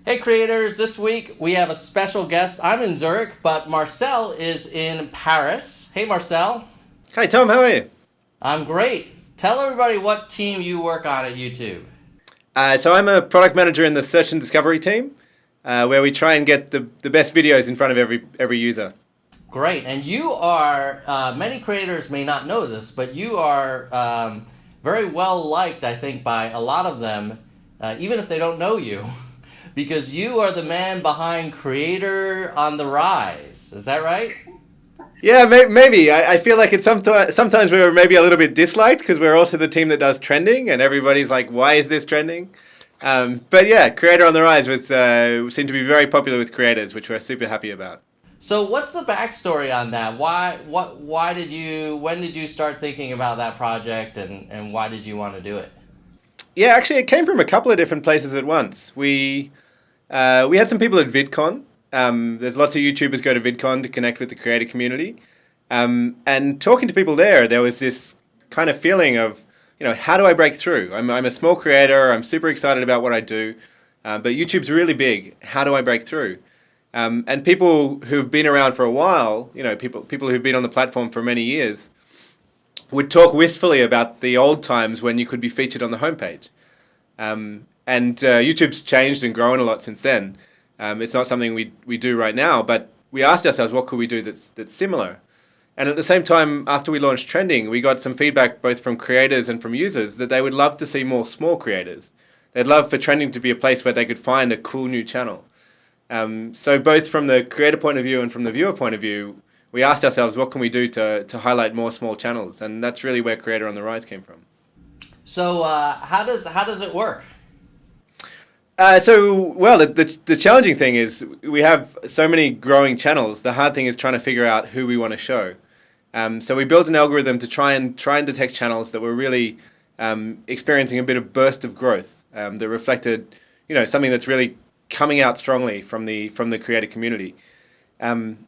Hey creators, this week we have a special guest. I'm in Zurich, but Marcel is in Paris. Hey Marcel. Hi Tom, how are you? I'm great. Tell everybody what team you work on at YouTube. So I'm a product manager in the search and discovery team, where we try and get the best videos in front of every user. Great. And you are, many creators may not know this, but you are very well liked, I think, by a lot of them, even if they don't know you, because you are the man behind Creator on the Rise. Is that right? Yeah, maybe. I feel like it's sometimes we're maybe a little bit disliked because we're also the team that does trending, and everybody's like, "Why is this trending?" But yeah, Creator on the Rise was seemed to be very popular with creators, which we're super happy about. So what's the backstory on that? Why did you, when did you start thinking about that project and why did you want to do it? Yeah, actually, it came from a couple of different places at once. We had some people at VidCon. There's lots of YouTubers go to VidCon to connect with the creator community. And talking to people there, there was this kind of feeling of, how do I break through? I'm a small creator. I'm super excited about what I do, but YouTube's really big. How do I break through? And people who've been around for a while, people who've been on the platform for many years, would talk wistfully about the old times when you could be featured on the homepage. And YouTube's changed and grown a lot since then. It's not something we do right now, but we asked ourselves, what could we do that's similar? And at the same time, after we launched Trending, we got some feedback both from creators and from users that they would love to see more small creators. They'd love for Trending to be a place where they could find a cool new channel. So both from the creator point of view and from the viewer point of view, we asked ourselves, what can we do to highlight more small channels? And that's really where Creator on the Rise came from. So how does it work? Well, the challenging thing is we have so many growing channels. The hard thing is trying to figure out who we want to show. So we built an algorithm to try and detect channels that were really experiencing a bit of burst of growth that reflected, something that's really coming out strongly from the creator community. Um,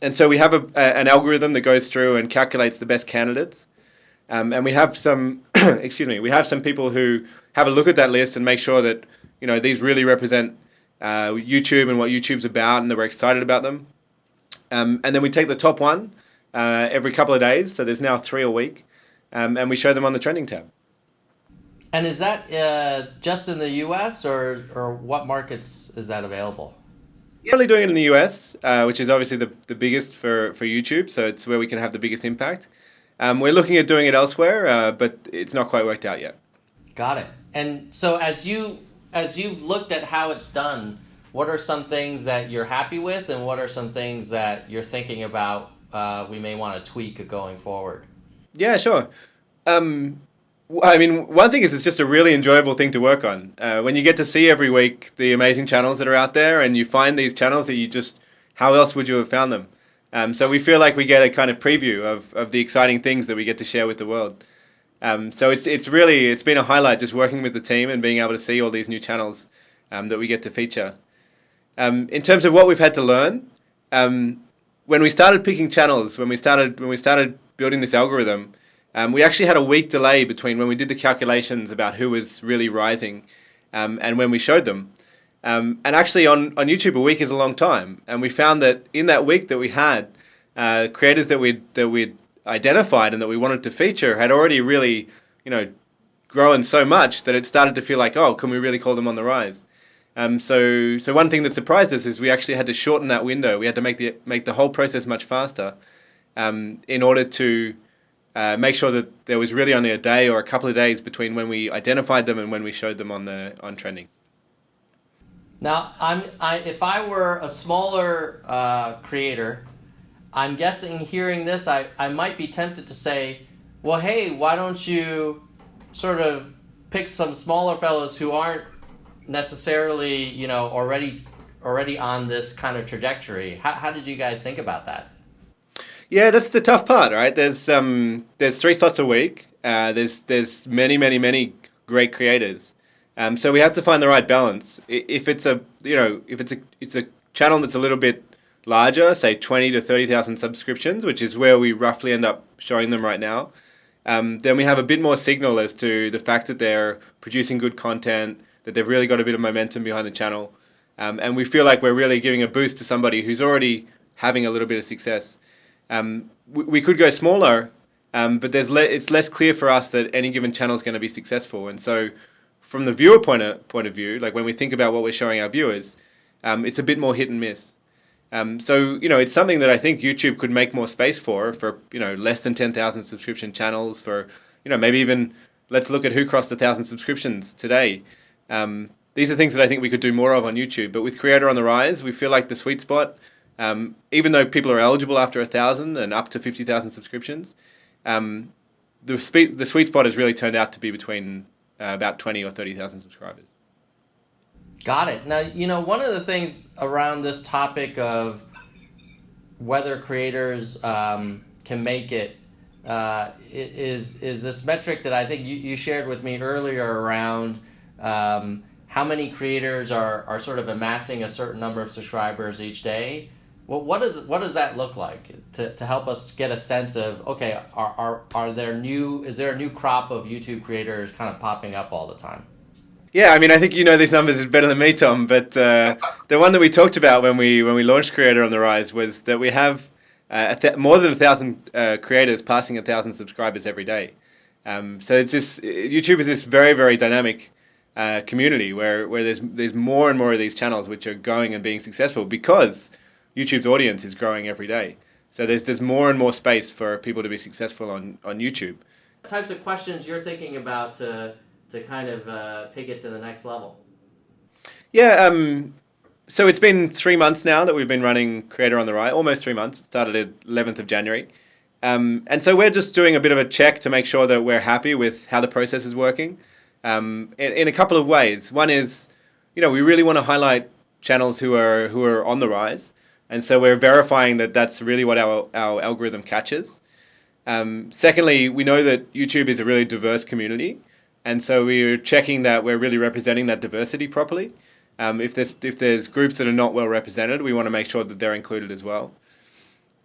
and so we have an algorithm that goes through and calculates the best candidates. And we have some, excuse me, we have some people who have a look at that list and make sure that these really represent YouTube and what YouTube's about, and that we're excited about them. And then we take the top one every couple of days, so there's now three a week, and we show them on the trending tab. And is that just in the U.S. or what markets is that available? We're only doing it in the US, which is obviously the biggest for YouTube, so it's where we can have the biggest impact. We're looking at doing it elsewhere, but it's not quite worked out yet. Got it. And so as you've looked at how it's done, what are some things that you're happy with, and what are some things that you're thinking about we may want to tweak going forward? Yeah, sure. Um, I mean, one thing is it's just a really enjoyable thing to work on. When you get to see every week the amazing channels that are out there, and you find these channels that how else would you have found them? So we feel like we get a kind of preview of the exciting things that we get to share with the world. So it's been a highlight just working with the team and being able to see all these new channels that we get to feature. In terms of what we've had to learn, um, when we started picking channels, when we started building this algorithm, we actually had a week delay between when we did the calculations about who was really rising and when we showed them. And actually, on YouTube, a week is a long time, and we found that in that week that we had, creators that we'd identified and that we wanted to feature had already really, you know, grown so much that it started to feel like, oh, can we really call them on the rise? So one thing that surprised us is we actually had to shorten that window. We had to make the whole process much faster in order to make sure that there was really only a day or a couple of days between when we identified them and when we showed them on trending. Now, if I were a smaller creator, I'm guessing hearing this, I might be tempted to say, well, hey, why don't you sort of pick some smaller fellows who aren't necessarily, already on this kind of trajectory. How did you guys think about that? Yeah, that's the tough part, right? There's three slots a week. There's many great creators. So we have to find the right balance. If it's a channel that's a little bit larger, say 20 to 30,000 subscriptions, which is where we roughly end up showing them right now, then we have a bit more signal as to the fact that they're producing good content, that they've really got a bit of momentum behind the channel. And we feel like we're really giving a boost to somebody who's already having a little bit of success. We could go smaller, but it's less clear for us that any given channel is going to be successful. And so, from the viewer point of view, like when we think about what we're showing our viewers, it's a bit more hit and miss. So it's something that I think YouTube could make more space for less than 10,000 subscription channels. For maybe even let's look at who crossed 1,000 subscriptions today. These are things that I think we could do more of on YouTube. But with Creator on the Rise, we feel like the sweet spot. Even though people are eligible after 1,000 and up to 50,000 subscriptions, the sweet spot has really turned out to be between about 20 or 30,000 subscribers. Got it. Now, one of the things around this topic of whether creators can make it is this metric that I think you shared with me earlier around how many creators are sort of amassing a certain number of subscribers each day. Well, what does that look like to help us get a sense of, okay, is there a new crop of YouTube creators kind of popping up all the time? Yeah, I mean, I think you know these numbers better than me, Tom. But the one that we talked about when we launched Creator on the Rise was that we have more than 1,000 creators passing 1,000 subscribers every day. So YouTube is this very, very dynamic community where there's more and more of these channels which are going and being successful because YouTube's audience is growing every day. So there's more and more space for people to be successful on YouTube. What types of questions you're thinking about to kind of take it to the next level? Yeah, so it's been 3 months now that we've been running Creator on the Rise, almost 3 months. It started at 11th of January. And so we're just doing a bit of a check to make sure that we're happy with how the process is working in a couple of ways. One is, we really want to highlight channels who are on the rise. And so we're verifying that that's really what our algorithm catches. Secondly, we know that YouTube is a really diverse community. And so we're checking that we're really representing that diversity properly. If there's groups that are not well represented, we want to make sure that they're included as well.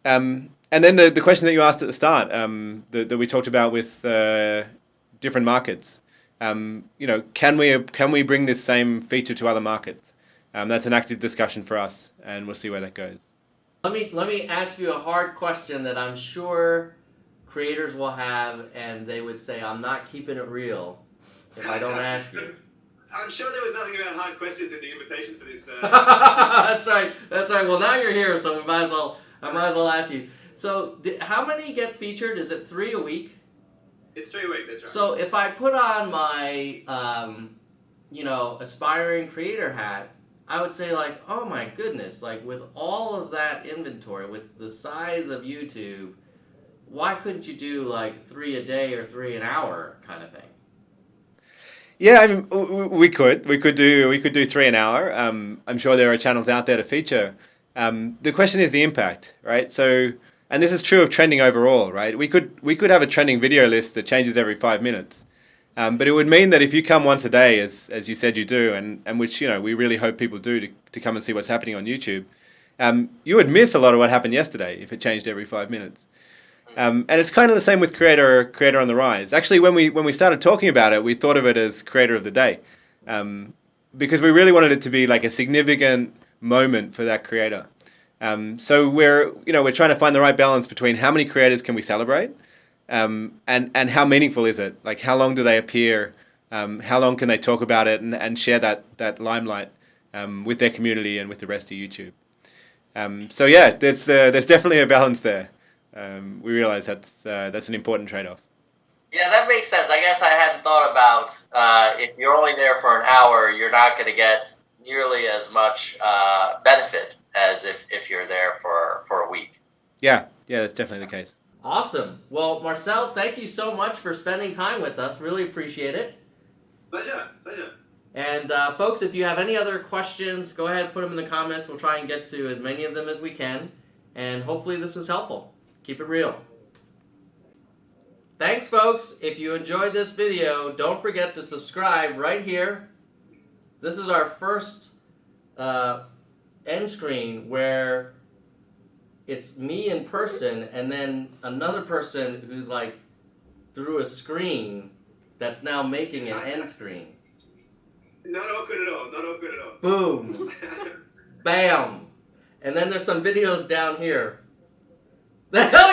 And then the question that you asked at the start, that we talked about with different markets, can we bring this same feature to other markets? That's an active discussion for us, and we'll see where that goes. Let me ask you a hard question that I'm sure creators will have, and they would say, "I'm not keeping it real if I don't ask you." I'm sure there was nothing about hard questions in the invitation for this. That's right. Well, now you're here, so I might as well ask you. So, how many get featured? Is it 3 a week? It's 3 a week. That's right. So, if I put on my, aspiring creator hat, I would say like, oh my goodness, like with all of that inventory, with the size of YouTube, why couldn't you do like 3 a day or 3 an hour kind of thing? Yeah, I mean, we could do 3 an hour. I'm sure there are channels out there to feature. The question is the impact, right? So, and this is true of trending overall, right? We could have a trending video list that changes every 5 minutes, but it would mean that if you come once a day, as you said you do, and which we really hope people do to come and see what's happening on YouTube, you would miss a lot of what happened yesterday if it changed every 5 minutes. And it's kind of the same with Creator on the Rise. Actually, when we started talking about it, we thought of it as Creator of the Day, because we really wanted it to be like a significant moment for that creator. So we're trying to find the right balance between how many creators can we celebrate, and how meaningful is it? Like how long do they appear? How long can they talk about it and share that limelight with their community and with the rest of YouTube? So yeah, there's definitely a balance there. We realize that's an important trade-off. Yeah, that makes sense. I guess I hadn't thought about if you're only there for an hour, you're not going to get nearly as much benefit as if you're there for a week. Yeah, that's definitely the case. Awesome. Well, Marcel, thank you so much for spending time with us. Really appreciate it. Pleasure. And folks, if you have any other questions, go ahead and put them in the comments. We'll try and get to as many of them as we can. And hopefully this was helpful. Keep it real. Thanks, folks. If you enjoyed this video, don't forget to subscribe right here. This is our first end screen where it's me in person and then another person who's like through a screen that's now making an end screen. Not awkward at all. Boom. Bam. And then there's some videos down here. The hell